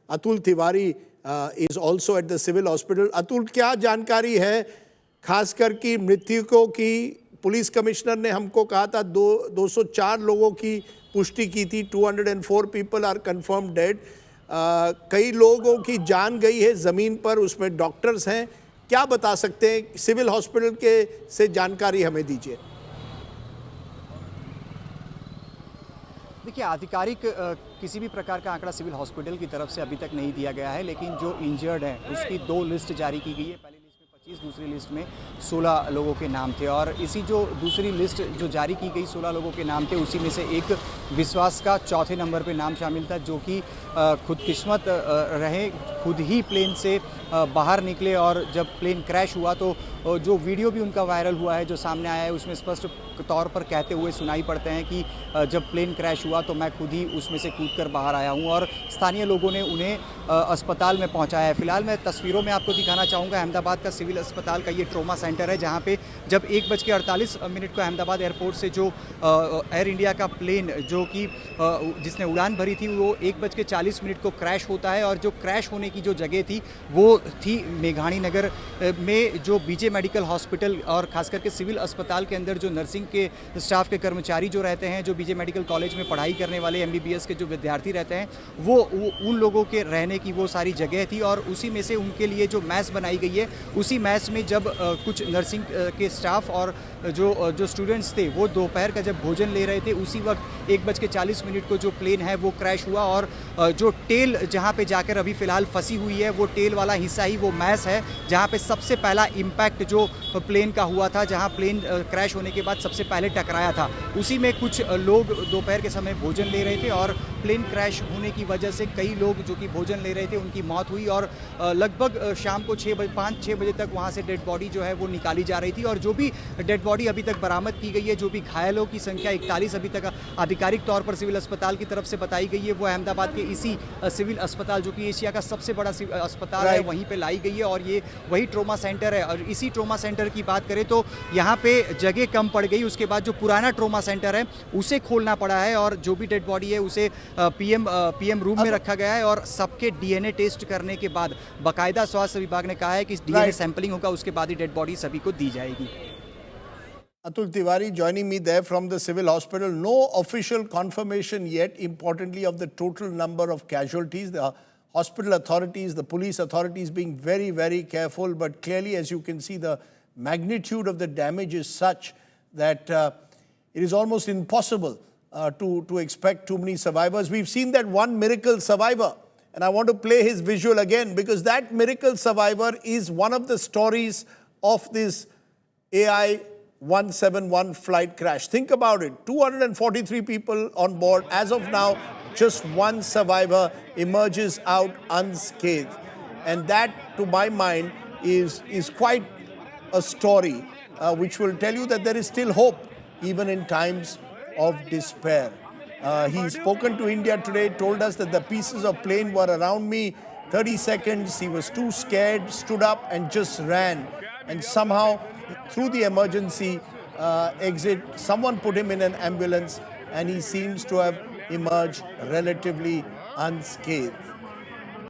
Atul Tiwari is also at the civil hospital. Atul, क्या जानकारी है खासकर की मृतकों की? पुलिस कमिश्नर ने हमको कहा था 204 लोगों की पुष्टि की थी, 204 पीपल आर कंफर्म डेड। कई लोगों की जान गई है ज़मीन पर, उसमें डॉक्टर्स हैं। क्या बता सकते हैं सिविल हॉस्पिटल के से जानकारी हमें दीजिए। देखिए, आधिकारिक किसी भी प्रकार का आंकड़ा सिविल हॉस्पिटल की तरफ से अभी तक नहीं दिया गया है, लेकिन जो इंजर्ड हैं उसकी 2 लिस्ट जारी की गई है। पहली लिस्ट में 25, दूसरी लिस्ट में 16 लोगों के नाम थे और इसी जो दूसरी लिस्ट जो जारी की गई 16 लोगों के नाम थे, उसी में से एक विश्वास का चौथे नंबर पे नाम शामिल था, जो कि खुदकिस्मत रहे, खुद ही प्लेन से बाहर निकले और जब प्लेन क्रैश हुआ तो जो वीडियो भी उनका वायरल हुआ है, जो सामने आया है, उसमें स्पष्ट तौर पर कहते हुए सुनाई पड़ते हैं कि जब प्लेन क्रैश हुआ तो मैं खुद ही उसमें से कूदकर बाहर आया हूं और स्थानीय लोगों ने उन्हें अस्पताल में पहुंचाया है। फिलहाल मैं तस्वीरों में आपको दिखाना चाहूँगा अहमदाबाद का सिविल अस्पताल का ये ट्रॉमा सेंटर है, जहाँ पे जब 1:48 को अहमदाबाद एयरपोर्ट से जो एयर इंडिया का प्लेन जो कि जिसने उड़ान भरी थी, वो 1:40 को क्रैश होता है और जो क्रैश होने की जो जगह थी वो थी मेघाणी नगर में जो बीजे मेडिकल हॉस्पिटल और खास करके सिविल अस्पताल के अंदर जो नर्सिंग के स्टाफ के कर्मचारी जो रहते हैं, जो बीजे मेडिकल कॉलेज में पढ़ाई करने वाले MBBS के जो विद्यार्थी रहते हैं, वो उन लोगों के रहने की वो सारी जगह थी और उसी में से उनके लिए जो मैस बनाई गई है, उसी मैस में जब कुछ नर्सिंग के स्टाफ और जो स्टूडेंट्स थे वो दोपहर का जब भोजन ले रहे थे, उसी वक्त 1:40 को जो प्लेन है वो क्रैश हुआ और जो टेल जहाँ पे जाकर अभी फ़िलहाल फंसी हुई है, वो टेल वाला हिस्सा ही वो मैस है जहाँ पे सबसे पहला इम्पैक्ट जो प्लेन का हुआ था, जहाँ प्लेन क्रैश होने के बाद सबसे पहले टकराया था। उसी में कुछ लोग दोपहर के समय भोजन ले रहे थे और प्लेन क्रैश होने की वजह से कई लोग जो कि भोजन ले रहे थे उनकी मौत हुई और लगभग शाम को 5-6 बजे तक वहाँ से डेड बॉडी जो है वो निकाली जा रही थी और जो भी डेड बॉडी अभी तक बरामद की गई है, जो भी घायलों की संख्या 41 अभी तक आधिकारिक तौर पर सिविल अस्पताल की तरफ से बताई गई है, वो अहमदाबाद के इसी सिविल अस्पताल जो कि एशिया का सबसे बड़ा अस्पताल है, वहीं पे लाई गई है और ये वही ट्रॉमा सेंटर है। और इसी ट्रॉमा सेंटर की बात करें तो यहाँ पे जगह कम पड़ गई, उसके बाद जो पुराना ट्रॉमा सेंटर है उसे खोलना पड़ा है और जो भी डेड बॉडी है उसे पीएम रूम में रखा गया है और सबके DNA टेस्ट करने के बाद बाकायदा स्वास्थ्य विभाग ने कहा है कि DNA सैंपलिंग होगा, उसके बाद ही डेड बॉडी सभी को दी जाएगी। Atul Tiwari joining me there from the civil hospital. No official confirmation yet, importantly, of the total number of casualties. The hospital authorities, the police authorities being very, very careful. But clearly, as you can see, the magnitude of the damage is such that it is almost impossible to expect too many survivors. We've seen that one miracle survivor. And I want to play his visual again because that miracle survivor is one of the stories of this AI 171 flight crash. Think about it, 243 people on board. As of now, just one survivor emerges out unscathed. And that, to my mind, is quite a story which will tell you that there is still hope, even in times of despair. He's spoken to India today, told us that the pieces of plane were around me, 30 seconds, he was too scared, stood up and just ran. And somehow, through the emergency exit, someone put him in an ambulance and he seems to have emerged relatively unscathed.